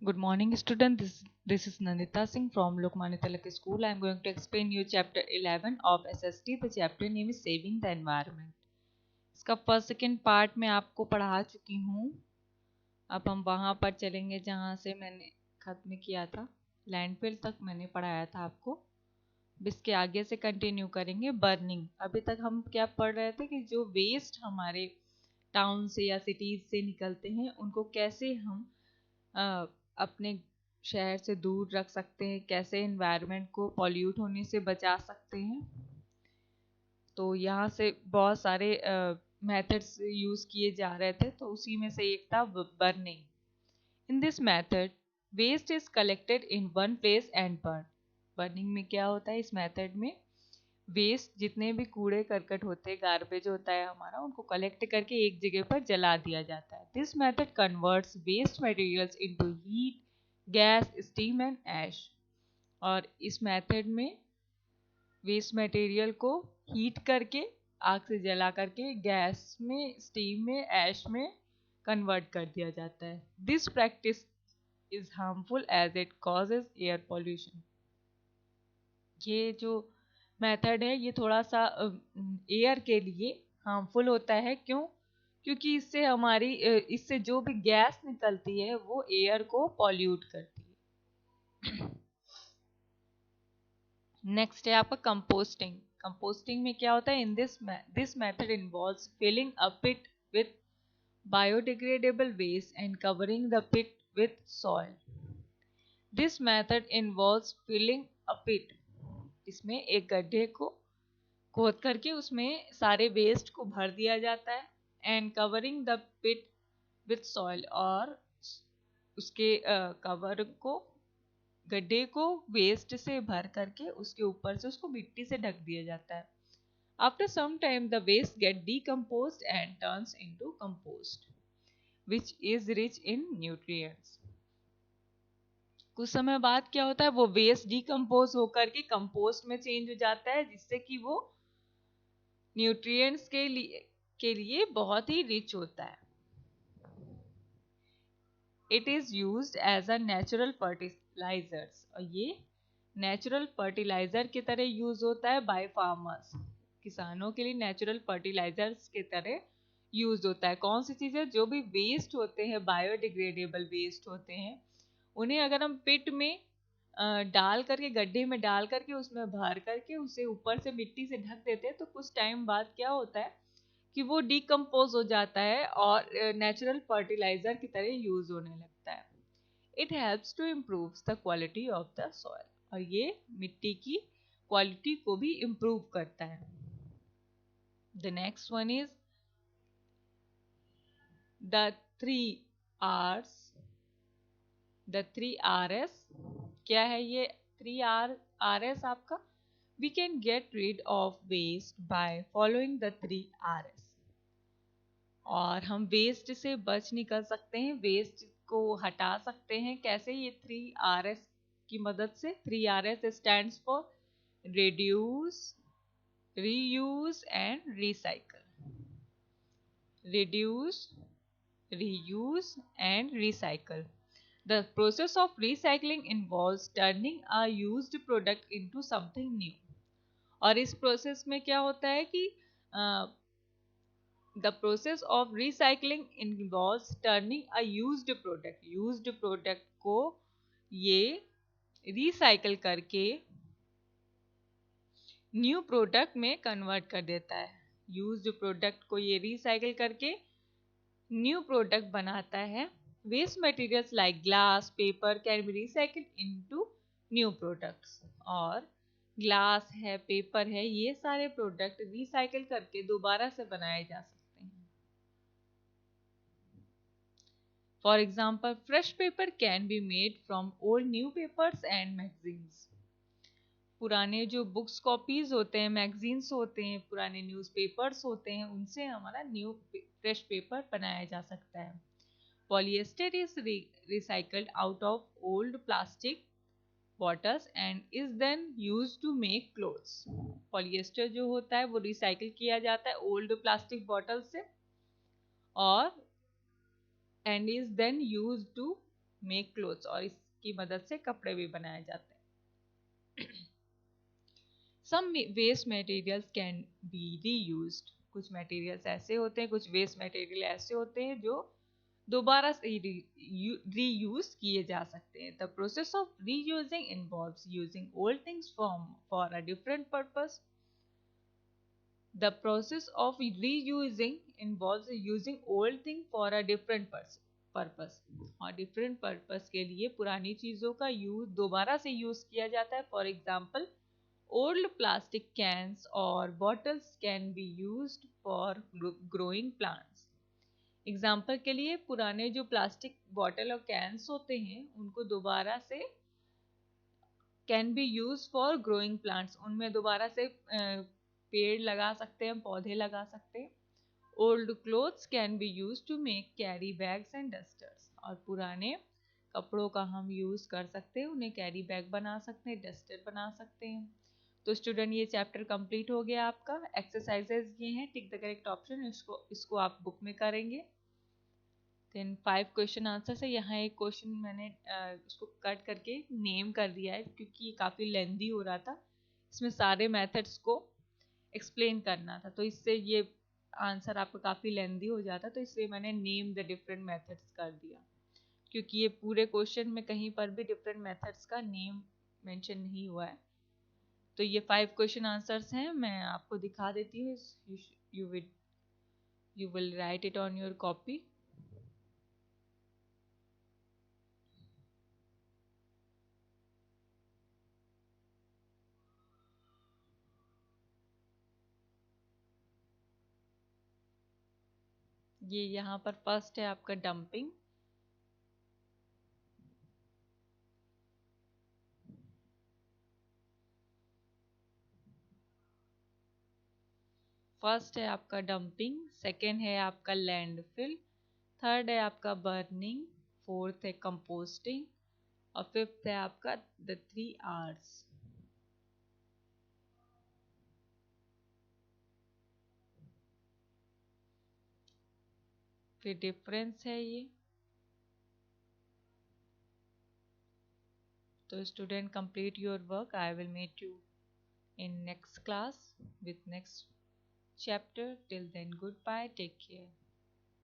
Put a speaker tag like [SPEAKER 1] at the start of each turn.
[SPEAKER 1] Good morning, student. This is Nandita Singh from Lokmanya Tilak School. I am going to explain you chapter 11 of SST. The chapter name is Saving the Environment. इसका first second part मैं आपको पढ़ा चुकी हूँ. अब हम वहाँ पर चलेंगे जहाँ से मैंने खत्म किया था. लैंडफिल तक मैंने पढ़ाया था आपको. अब इसके आगे से कंटिन्यू करेंगे. बर्निंग. अभी तक हम क्या पढ़ रहे थे कि जो वेस्ट हमारे टाउन से या सिटीज से निकलते हैं उनको कैसे हम अपने शहर से दूर रख सकते हैं, कैसे एनवायरनमेंट को पॉल्यूट होने से बचा सकते हैं. तो यहाँ से बहुत सारे मेथड्स यूज किए जा रहे थे, तो उसी में से एक था burning. In this method waste is collected in one place and burn. Burning में क्या होता है? इस मेथड में वेस्ट जितने भी कूड़े करकट होते हैं, गार्बेज होता है हमारा, उनको कलेक्ट करके एक जगह पर जला दिया जाता है. This method converts waste materials into heat, gas, steam and ash. और इस मेथड में वेस्ट मटेरियल को हीट करके, आग से जला करके गैस में, स्टीम में, ऐश में कन्वर्ट कर दिया जाता है. This practice is harmful as it causes air pollution. ये जो मेथड है ये थोड़ा सा एयर के लिए हार्मफुल होता है. क्यों? क्योंकि इससे जो भी गैस निकलती है वो एयर को पॉल्यूट करती है. नेक्स्ट है आपका कंपोस्टिंग. कंपोस्टिंग में क्या होता है? In this method involves filling a pit with biodegradable waste and covering the pit with soil. This method involves filling a pit. इसमें एक गड्ढे को खोद करके उसमें सारे वेस्ट को भर दिया जाता है. And covering the pit with soil, और उसके कवर को, गड्ढे को वेस्ट से भर करके उसके ऊपर से उसको मिट्टी से ढक दिया जाता है. After some time the waste get decomposed and turns into compost which is rich in nutrients. कुछ समय बाद क्या होता है? वो वेस्ट डीकम्पोज होकर के कंपोस्ट में चेंज हो जाता है, जिससे कि वो न्यूट्रिएंट्स के लिए बहुत ही रिच होता है. It is used as a natural fertilisers. और ये नेचुरल फर्टिलाइजर की तरह यूज होता है बाय फार्मर्स. किसानों के लिए नेचुरल फर्टिलाइजर्स की तरह यूज होता है. कौन सी चीजें? जो भी वेस्ट होते हैं, बायोडिग्रेडेबल वेस्ट होते हैं, उन्हें अगर हम पिट में डाल करके, गड्ढे में डाल करके, उसमें भर करके उसे ऊपर से मिट्टी से ढक देते हैं, तो कुछ टाइम बाद क्या होता है कि वो डिकम्पोज हो जाता है और नेचुरल फर्टिलाइजर की तरह यूज होने लगता है. It helps to improve the quality of the soil. और ये मिट्टी की क्वालिटी को भी इम्प्रूव करता है. The next one is the three Rs. The three R S. क्या है ये आर एस आपका? We can get rid of waste by following the three R S. और हम वेस्ट से बच निकल सकते हैं, वेस्ट को हटा सकते हैं. कैसे? ये थ्री आर एस की मदद से. Three R S stands for reduce, reuse and recycle. Reduce, reuse and recycle. The process of recycling involves turning a used product into something new. और इस प्रोसेस में क्या होता है कि the process of recycling involves turning a used product को ये recycle करके न्यू प्रोडक्ट में कन्वर्ट कर देता है. यूज्ड प्रोडक्ट को ये रिसाइकल करके न्यू प्रोडक्ट बनाता है. Waste materials like glass, paper can be recycled into new products. और ग्लास है, पेपर है, ये सारे प्रोडक्ट रिसाइकल करके दोबारा से बनाए जा सकते हैं. For example, fresh paper can be made from old new papers and magazines. पुराने जो बुक्स कॉपीज होते हैं, मैगजीन्स होते हैं, पुराने न्यूज़पेपर्स होते हैं, उनसे हमारा न्यू फ्रेश पेपर बनाया जा सकता है. Polyester is recycled out of old plastic bottles and is then use to make clothes. Polyester जो होता है वो रिसाइकल किया जाता है ओल्ड प्लास्टिक बॉटल से, और and is then use to make clothes, और इसकी मदद से कपड़े भी बनाए जाते हैं। Some waste materials can be reused, कुछ मटेरियल्स ऐसे होते हैं, कुछ वेस्ट मटेरियल ऐसे होते हैं जो दोबारा से रीयूज किए जा सकते हैं। The process of reusing involves using old things from for a different purpose. The process of reusing involves using old thing for a different purpose, और different purpose के लिए पुरानी चीज़ों का यूज दोबारा से यूज किया जाता है। For example, old plastic cans or bottles can be used for growing plants. Example के लिए पुराने जो प्लास्टिक बॉटल और कैंस होते हैं उनको दोबारा से can be use for growing plants, उनमें दोबारा से पेड़ लगा सकते हैं, पौधे लगा सकते हैं। Old clothes can be use to make carry bags and dusters, और पुराने कपड़ों का हम यूज कर सकते हैं, उन्हें कैरी बैग बना सकते हैं, डस्टर बना सकते हैं। तो स्टूडेंट ये चैप्टर कंप्लीट हो गया आपका। एक्सरसाइजेज ये हैं, टिक द करेक्ट ऑप्शन, इसको आप बुक में करेंगे। देन 5 क्वेश्चन आंसर है। यहाँ एक क्वेश्चन मैंने इसको कट करके नेम कर दिया है क्योंकि ये काफ़ी लेंदी हो रहा था, इसमें सारे मेथड्स को एक्सप्लेन करना था, तो इससे ये आंसर आपका काफ़ी लेंदी हो जाता, तो इसलिए मैंने नेम द डिफरेंट मेथड्स कर दिया, क्योंकि ये पूरे क्वेश्चन में कहीं पर भी डिफरेंट मेथड्स का नेम मेंशन नहीं हुआ है। तो ये 5 क्वेश्चन आंसर्स हैं, मैं आपको दिखा देती हूँ। You will write it on your copy. ये यहाँ पर फर्स्ट है आपका डंपिंग। फर्स्ट है आपका डंपिंग, सेकेंड है आपका लैंडफिल, थर्ड है आपका बर्निंग, फोर्थ है कंपोस्टिंग, और फिफ्थ है आपका द 3 R's। फिर डिफरेंस है ये। तो student complete your work. I will meet you in next class with next chapter. Till then, goodbye, take care.